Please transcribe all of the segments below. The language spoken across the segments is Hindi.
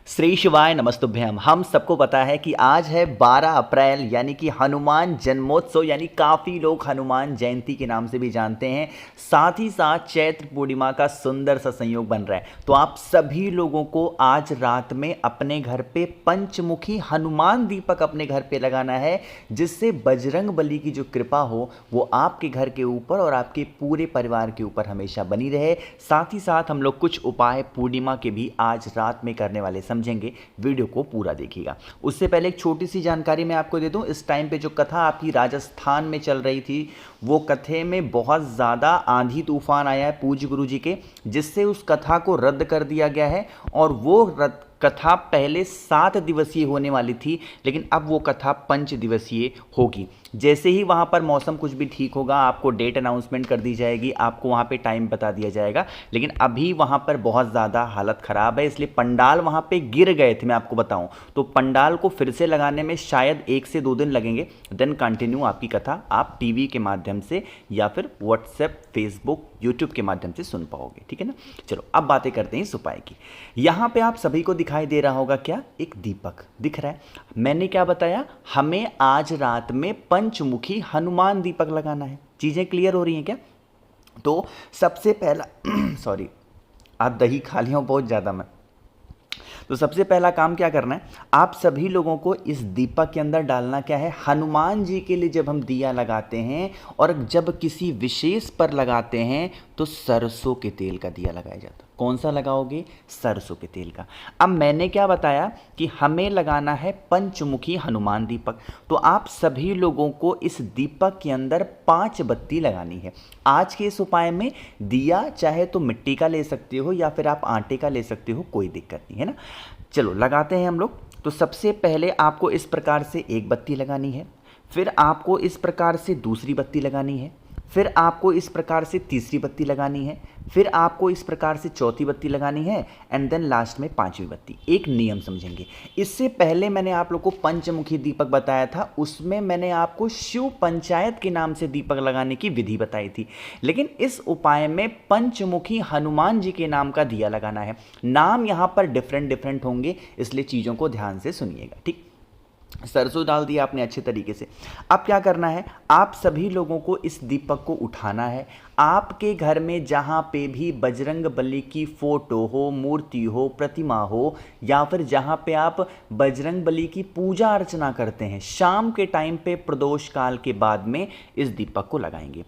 श्री शिवाय नमस्तुभ्यम। हम सबको पता है कि आज है 12 अप्रैल यानी कि हनुमान जन्मोत्सव, यानी काफ़ी लोग हनुमान जयंती के नाम से भी जानते हैं। साथ ही साथ चैत्र पूर्णिमा का सुंदर सा संयोग बन रहा है। तो आप सभी लोगों को आज रात में अपने घर पे पंचमुखी हनुमान दीपक अपने घर पे लगाना है, जिससे बजरंग बली की जो कृपा हो वो आपके घर के ऊपर और आपके पूरे परिवार के ऊपर हमेशा बनी रहे। साथ ही साथ हम लोग कुछ उपाय पूर्णिमा के भी आज रात में करने वाले समझेंगे। वीडियो को पूरा देखिएगा। उससे पहले एक छोटी सी जानकारी मैं आपको दे दूं। इस टाइम पे जो कथा आपकी राजस्थान में चल रही थी, वो कथे में बहुत ज़्यादा आंधी तूफान आया है पूज्य गुरु जी के, जिससे उस कथा को रद्द कर दिया गया है। और वो कथा पहले 7 दिवसीय होने वाली थी, लेकिन अब वो कथा 5 दिवसीय होगी। जैसे ही वहाँ पर मौसम कुछ भी ठीक होगा, आपको डेट अनाउंसमेंट कर दी जाएगी, आपको वहाँ पे टाइम बता दिया जाएगा। लेकिन अभी वहाँ पर बहुत ज़्यादा हालत ख़राब है, इसलिए पंडाल वहाँ पे गिर गए थे। मैं आपको बताऊँ तो पंडाल को फिर से लगाने में शायद 1 से 2 दिन लगेंगे। देन कंटिन्यू आपकी कथा आप टीवी के माध्यम से या फिर व्हाट्सएप, फेसबुक, यूट्यूब के माध्यम से सुन पाओगे। ठीक है ना। चलो अब बातें करते हैं इस उपाय की। यहाँ पे आप सभी को दिखाई दे रहा होगा क्या, एक दीपक दिख रहा है। मैंने क्या बताया, हमें आज रात में पंचमुखी हनुमान दीपक लगाना है। चीजें क्लियर हो रही हैं क्या? तो सबसे पहला सॉरी, आप दही खा लिया बहुत ज्यादा मैं। तो सबसे पहला काम क्या करना है, आप सभी लोगों को इस दीपक के अंदर डालना क्या है, हनुमान जी के लिए जब हम दिया लगाते हैं और जब किसी विशेष पर लगाते हैं तो सरसों के तेल का दिया लगाया जाता है। कौन सा लगाओगे? सरसों के तेल का। अब मैंने क्या बताया कि हमें लगाना है पंचमुखी हनुमान दीपक। तो आप सभी लोगों को इस दीपक के अंदर 5 बत्ती लगानी है। आज के इस उपाय में दिया चाहे तो मिट्टी का ले सकते हो या फिर आप आटे का ले सकते हो, कोई दिक्कत नहीं है ना। चलो लगाते हैं हम लोग। तो सबसे पहले आपको इस प्रकार से एक बत्ती लगानी है, फिर आपको इस प्रकार से दूसरी बत्ती लगानी है, फिर आपको इस प्रकार से तीसरी बत्ती लगानी है, फिर आपको इस प्रकार से चौथी बत्ती लगानी है, एंड देन लास्ट में 5वीं बत्ती। एक नियम समझेंगे। इससे पहले मैंने आप लोग को पंचमुखी दीपक बताया था, उसमें मैंने आपको शिव पंचायत के नाम से दीपक लगाने की विधि बताई थी। लेकिन इस उपाय में पंचमुखी हनुमान जी के नाम का दिया लगाना है। नाम यहाँ पर डिफरेंट होंगे, इसलिए चीज़ों को ध्यान से सुनिएगा। ठीक, सरसों डाल दिया आपने अच्छे तरीके से। अब क्या करना है, आप सभी लोगों को इस दीपक को उठाना है। आपके घर में जहाँ पे भी बजरंग बली की फोटो हो, मूर्ति हो, प्रतिमा हो, या फिर जहाँ पे आप बजरंग बली की पूजा अर्चना करते हैं, शाम के टाइम पे प्रदोष काल के बाद में इस दीपक को लगाएंगे।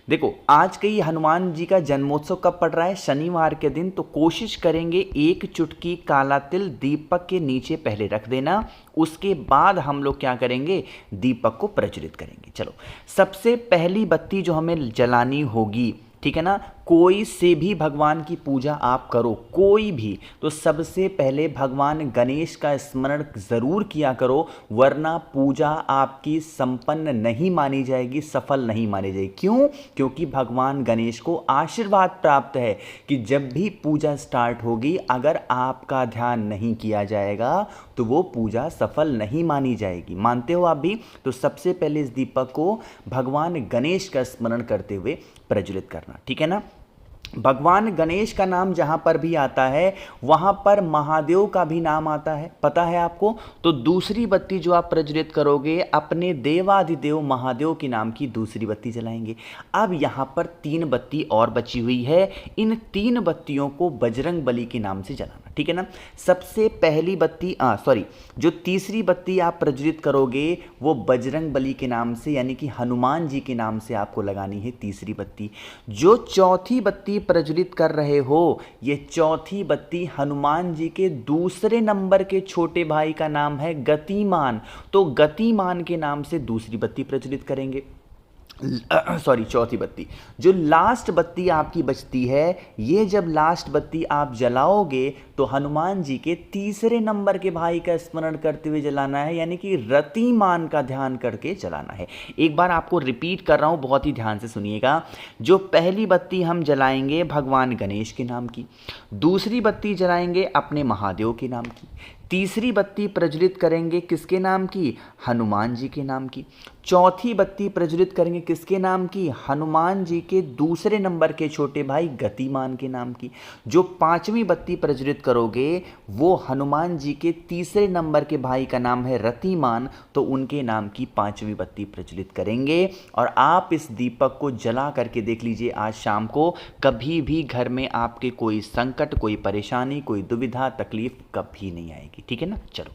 देखो आज के ही हनुमान जी का जन्मोत्सव कब पड़ रहा है, शनिवार के दिन। तो कोशिश करेंगे 1 चुटकी काला तिल दीपक के नीचे पहले रख देना। उसके बाद हम लोग क्या करेंगे, दीपक को प्रज्वलित करेंगे। चलो सबसे पहली बत्ती जो हमें जलानी होगी, ठीक है ना, कोई से भी भगवान की पूजा आप करो, कोई भी, तो सबसे पहले भगवान गणेश का स्मरण जरूर किया करो, वरना पूजा आपकी संपन्न नहीं मानी जाएगी, सफल नहीं मानी जाएगी। क्यों? क्योंकि भगवान गणेश को आशीर्वाद प्राप्त है कि जब भी पूजा स्टार्ट होगी, अगर आपका ध्यान नहीं किया जाएगा तो वो पूजा सफल नहीं मानी जाएगी। मानते हो आप भी? तो सबसे पहले इस दीपक को भगवान गणेश का स्मरण करते हुए प्रज्वलित करना। ठीक है ना। भगवान गणेश का नाम जहां पर भी आता है वहां पर महादेव का भी नाम आता है, पता है आपको। तो दूसरी बत्ती जो आप प्रज्वलित करोगे, अपने देवाधिदेव महादेव के नाम की दूसरी बत्ती जलाएंगे। अब यहां पर 3 बत्ती और बची हुई है। इन 3 बत्तियों को बजरंग बली के नाम से जलाना। ठीक है ना। सबसे पहली बत्ती जो तीसरी बत्ती आप प्रज्वलित करोगे वो बजरंग बली के नाम से, यानी कि हनुमान जी के नाम से आपको लगानी है तीसरी बत्ती। जो चौथी बत्ती प्रज्वलित कर रहे हो, ये चौथी बत्ती हनुमान जी के दूसरे नंबर के छोटे भाई का नाम है गतिमान। तो गतिमान के नाम से दूसरी बत्ती प्रज्वलित करेंगे। चौथी बत्ती। जो लास्ट बत्ती आपकी बचती है, ये जब लास्ट बत्ती आप जलाओगे तो हनुमान जी के तीसरे नंबर के भाई का स्मरण करते हुए जलाना है, यानी कि रतिमान का ध्यान करके जलाना है। एक बार आपको रिपीट कर रहा हूं, बहुत ही ध्यान से सुनिएगा। जो पहली बत्ती हम जलाएंगे भगवान गणेश के नाम की, दूसरी बत्ती जलाएंगे अपने महादेव के नाम की, तीसरी बत्ती प्रज्वलित करेंगे किसके नाम की? हनुमान जी के नाम की। चौथी बत्ती प्रज्वलित करेंगे किसके नाम की? हनुमान जी के दूसरे नंबर के छोटे भाई गतिमान के नाम की। जो पांचवी बत्ती प्रज्वलित करोगे वो हनुमान जी के तीसरे नंबर के भाई का नाम है रतिमान, तो उनके नाम की पांचवी बत्ती प्रज्वलित करेंगे। और आप इस दीपक को जला करके देख लीजिए आज शाम को, कभी भी घर में आपके कोई संकट, कोई परेशानी, कोई दुविधा, तकलीफ कभी नहीं आएगी। ठीक है ना? चलो,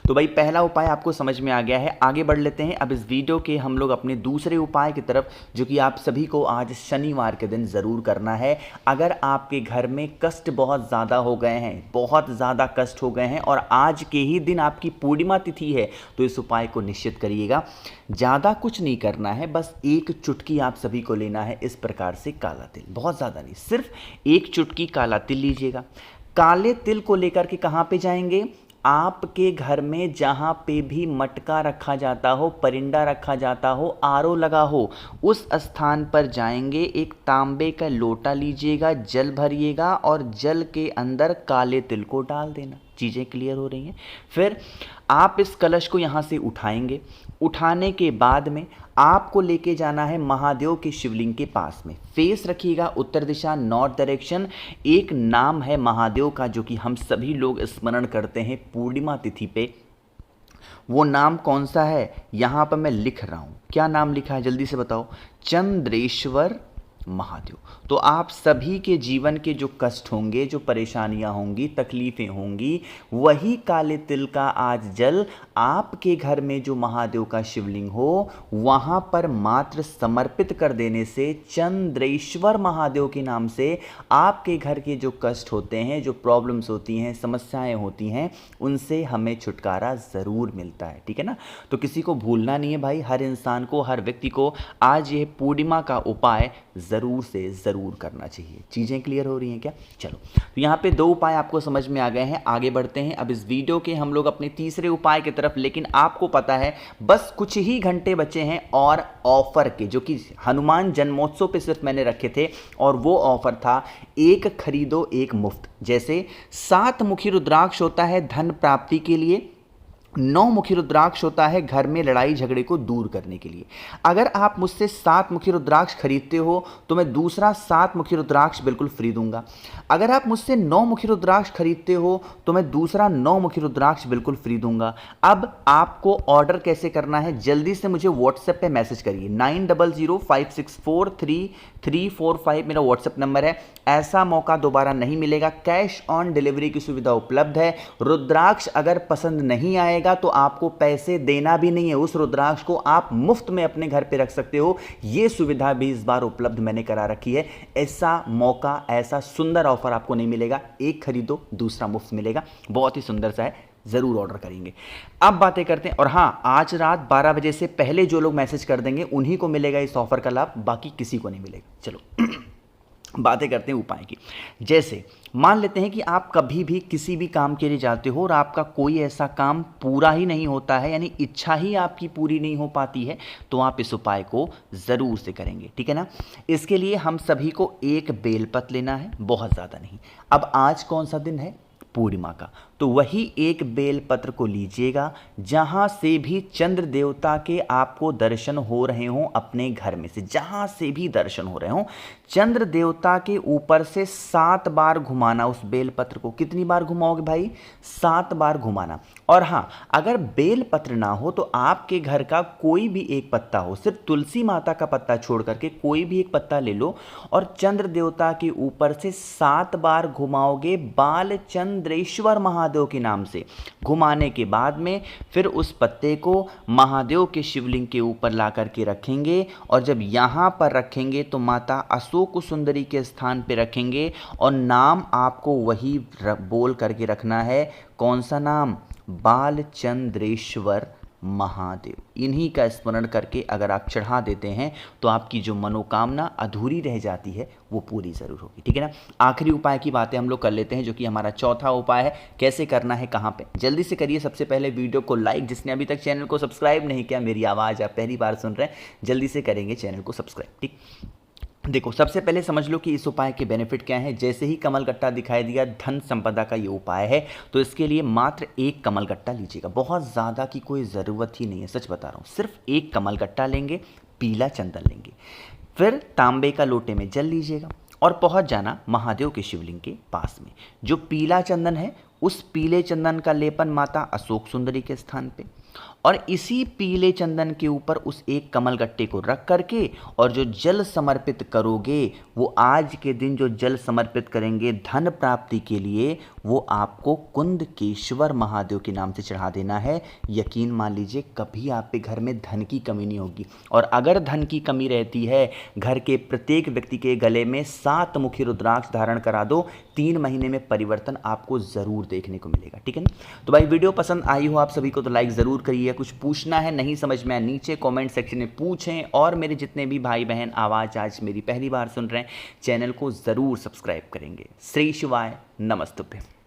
तो भाई पहला उपाय आपको समझ में आ गया है। आगे बढ़ लेते हैं अब इस वीडियो के हम लोग अपने दूसरे उपाय की तरफ, जो कि आप सभी को आज शनिवार के दिन ज़रूर करना है। अगर आपके घर में कष्ट बहुत ज़्यादा हो गए हैं, बहुत ज़्यादा कष्ट हो गए हैं और आज के ही दिन आपकी पूर्णिमा तिथि है, तो इस उपाय को निश्चित करिएगा। ज़्यादा कुछ नहीं करना है, बस एक चुटकी आप सभी को लेना है इस प्रकार से काला तिल, बहुत ज़्यादा नहीं, सिर्फ एक चुटकी काला तिल लीजिएगा। काले तिल को लेकर के कहाँ पे जाएंगे? आपके घर में जहाँ पे भी मटका रखा जाता हो, परिंदा रखा जाता हो, आरओ लगा हो, उस स्थान पर जाएंगे। एक तांबे का लोटा लीजिएगा, जल भरिएगा और जल के अंदर काले तिल को डाल देना। चीज़ें क्लियर हो रही हैं? फिर आप इस कलश को यहाँ से उठाएंगे। उठाने के बाद में आपको लेके जाना है महादेव के शिवलिंग के पास में। फेस रखिएगा उत्तर दिशा, नॉर्थ डायरेक्शन। एक नाम है महादेव का जो कि हम सभी लोग स्मरण करते हैं पूर्णिमा तिथि पे। वो नाम कौन सा है? यहाँ पर मैं लिख रहा हूँ। क्या नाम लिखा है जल्दी से बताओ? चंद्रेश्वर महादेव। तो आप सभी के जीवन के जो कष्ट होंगे, जो परेशानियां होंगी, तकलीफें होंगी, वही काले तिल का आज जल आपके घर में जो महादेव का शिवलिंग हो वहां पर मात्र समर्पित कर देने से चंद्रेश्वर महादेव के नाम से आपके घर के जो कष्ट होते हैं, जो प्रॉब्लम्स होती हैं, समस्याएं होती हैं, उनसे हमें छुटकारा ज़रूर मिलता है। ठीक है ना? तो किसी को भूलना नहीं है भाई, हर इंसान को, हर व्यक्ति को आज ये पूर्णिमा का उपाय ज़रूर से ज़रूर करना चाहिए। चीज़ें क्लियर हो रही हैं क्या? चलो, तो यहाँ पे दो उपाय आपको समझ में आ गए हैं। आगे बढ़ते हैं अब इस वीडियो के हम लोग अपने तीसरे उपाय की तरफ। लेकिन आपको पता है बस कुछ ही घंटे बचे हैं और ऑफर के, जो कि हनुमान जन्मोत्सव पे सिर्फ मैंने रखे थे, और वो ऑफर था एक खरीदो एक मुफ्त। जैसे 7 मुखी रुद्राक्ष होता है धन प्राप्ति के लिए, 9 मुखी रुद्राक्ष होता है घर में लड़ाई झगड़े को दूर करने के लिए। अगर आप मुझसे 7 मुखी रुद्राक्ष खरीदते हो तो मैं दूसरा 7 मुखी रुद्राक्ष बिल्कुल फ्री दूंगा। अगर आप मुझसे 9 मुखी रुद्राक्ष खरीदते हो तो मैं दूसरा 9 मुखी रुद्राक्ष बिल्कुल फ्री दूंगा। अब आपको ऑर्डर कैसे करना है? जल्दी से मुझे व्हाट्सएप पे मैसेज करिए। 9005643345 मेरा व्हाट्सएप नंबर है। ऐसा मौका दोबारा नहीं मिलेगा। कैश ऑन डिलीवरी की सुविधा उपलब्ध है। रुद्राक्ष अगर पसंद नहीं आए तो आपको पैसे देना भी नहीं है, उस रुद्राक्ष को आप मुफ्त में अपने घर पे रख सकते हो। यह सुविधा भी इस बार उपलब्ध मैंने करा रखी है। ऐसा मौका, ऐसा सुंदर ऑफर आपको नहीं मिलेगा। एक खरीदो दूसरा मुफ्त मिलेगा। बहुत ही सुंदर सा है, जरूर ऑर्डर करेंगे। अब बातें करते हैं, और हाँ, आज रात 12 बजे से पहले जो लोग मैसेज कर देंगे उन्हीं को मिलेगा इस ऑफर का लाभ, बाकी किसी को नहीं मिलेगा। चलो बातें करते हैं उपाय की। जैसे मान लेते हैं कि आप कभी भी किसी भी काम के लिए जाते हो और आपका कोई ऐसा काम पूरा ही नहीं होता है, यानी इच्छा ही आपकी पूरी नहीं हो पाती है, तो आप इस उपाय को ज़रूर से करेंगे। ठीक है ना? इसके लिए हम सभी को एक बेलपत्र लेना है, बहुत ज़्यादा नहीं। अब आज कौन सा दिन है? पूर्णिमा का। तो वही एक बेलपत्र को लीजिएगा जहां से भी चंद्र देवता के आपको दर्शन हो रहे हों, अपने घर में से जहां से भी दर्शन हो रहे हों, चंद्र देवता के ऊपर से 7 बार घुमाना उस बेलपत्र को। कितनी बार घुमाओगे भाई? 7 बार घुमाना। और हाँ, अगर बेलपत्र ना हो तो आपके घर का कोई भी एक पत्ता हो, सिर्फ तुलसी माता का पत्ता छोड़ करके कोई भी एक पत्ता ले लो और चंद्र देवता के ऊपर से 7 बार घुमाओगे बालचंद्रेश्वर महादेव के नाम से। घुमाने के बाद में फिर उस पत्ते को महादेव के शिवलिंग के ऊपर ला करके रखेंगे, और जब यहाँ पर रखेंगे तो माता अशोक सुंदरी के स्थान पे रखेंगे, और नाम आपको वही बोल करके रखना है। कौन सा नाम? बालचंद्रेश्वर महादेव। इन्हीं का स्मरण करके अगर आप चढ़ा देते हैं तो आपकी जो मनोकामना अधूरी रह जाती है वो पूरी ज़रूर होगी। ठीक है ना? आखिरी उपाय की बातें हम लोग कर लेते हैं, जो कि हमारा चौथा उपाय है। कैसे करना है, कहाँ पे? जल्दी से करिए। सबसे पहले वीडियो को लाइक, जिसने अभी तक चैनल को सब्सक्राइब नहीं किया, मेरी आवाज़ आप पहली बार सुन रहे हैं, जल्दी से करेंगे चैनल को सब्सक्राइब। ठीक, देखो, सबसे पहले समझ लो कि इस उपाय के बेनिफिट क्या हैं। जैसे ही कमल गट्टा दिखाई दिया, धन संपदा का ये उपाय है, तो इसके लिए मात्र एक कमल गट्टा लीजिएगा। बहुत ज़्यादा की कोई ज़रूरत ही नहीं है, सच बता रहा हूँ। सिर्फ एक कमल गट्टा लेंगे, पीला चंदन लेंगे, फिर तांबे का लोटे में जल लीजिएगा और पहुंच जाना महादेव के शिवलिंग के पास में। जो पीला चंदन है, उस पीले चंदन का लेपन माता अशोक सुंदरी के स्थान पे, और इसी पीले चंदन के ऊपर उस एक कमल गट्टे को रख करके और जो जल समर्पित करोगे, वो आज के दिन जो जल समर्पित करेंगे धन प्राप्ति के लिए, वो आपको कुंदकेश्वर महादेव के नाम से चढ़ा देना है। यकीन मान लीजिए, कभी आपके घर में धन की कमी नहीं होगी। और अगर धन की कमी रहती है, घर के प्रत्येक व्यक्ति के गले में 7 मुखी रुद्राक्ष धारण करा दो, 3 महीने में परिवर्तन आपको ज़रूर देखने को मिलेगा। ठीक है ना? तो भाई, वीडियो पसंद आई हो आप सभी को तो लाइक ज़रूर करिए। कुछ पूछना है, नहीं समझ में आया, नीचे कमेंट सेक्शन में पूछें। और मेरे जितने भी भाई बहन आवाज़ आज मेरी पहली बार सुन रहे हैं, चैनल को ज़रूर सब्सक्राइब करेंगे। श्री शिवाय नमस्तुभ्यं।